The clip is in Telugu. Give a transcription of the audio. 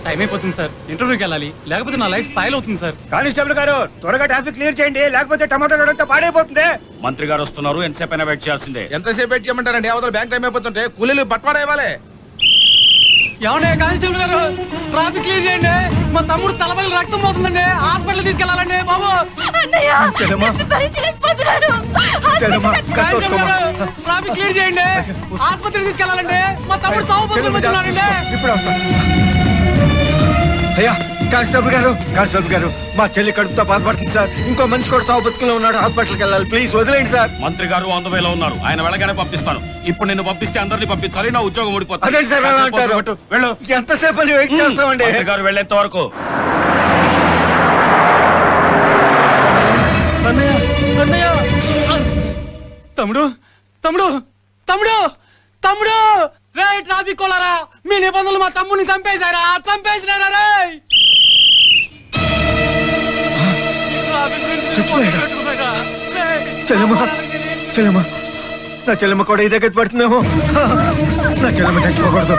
టైం అయిపోతుంది సార్, ఇంటర్వ్యూకి వెళ్ళాలి, లేకపోతే నా లైఫ్ స్పాయిల్ అవుతుంది సార్. కానిస్టేబుల్ గారు త్వరగా ట్రాఫిక్ క్లియర్ చేయండి, లేకపోతే టమాటోలంతా పాడైపోతుంది. మంత్రి గారు వస్తున్నారు, ఎంతసేపు అయినా వెయిట్ చేయాల్సిందే. ఎంతసేపు వెయిట్ చేయమంటారండి? అవతల బ్యాంక్ టైం అయిపోతుంటే కూలీలు బట్వాడా ఇవ్వాలి. ఏమండే కానిస్టేబుల్ గారు, ట్రాఫిక్ క్లియర్ చేయండి, మా తమ్ముడు తలపల్లి రక్తం పోతుందండి, హాస్పిటల్ తీసుకెళ్ళాలండి బాబు. ట్రాఫిక్ క్లియర్ చేయండి, ఆసుపత్రికి తీసుకెళ్ళాలండి, మా తమ్ముడు సాగు పోతున్నాడండి. ఇప్పుడు అయ్యా కానిస్టేబుల్ గారు మా చెల్లి కడుపుతో బాధపడుతుంది సార్. ఇంకో మనిషి కూడా సాగు బతుకులో ఉన్నాడు, హాస్పిటల్కి వెళ్ళాలి, ప్లీజ్ వదిలేండి సార్. మంత్రి గారు ఆన్ ద వేలో ఉన్నారు, ఆయన వెళ్ళగానే పంపిస్తాను. ఇప్పుడు నిన్ను పంపిస్తే అందరినీ పంపించాలి, నా ఉద్యోగం ఊడిపోతుంది. అదే సార్ అలా అంటారు. వెళ్ళు. ఎంతసేపు అని వెయిట్ చేస్తామండి? మంత్రి గారు వెళ్ళేంత వరకు. తమ్ముడు తమ్ముడు తమ్ముడు తమ్ముడు రే ట్రాఫిక్ కోలారా, మీ నిబంధనలు మా తమ్ముడిని చంపేశారా రే. చెల్లెమ్మ నా చెల్లెమ్మ కూడా ఇదే గతి పడుతుందేమో. నా చెల్లెమ్మ చచ్చిపోకూడదు.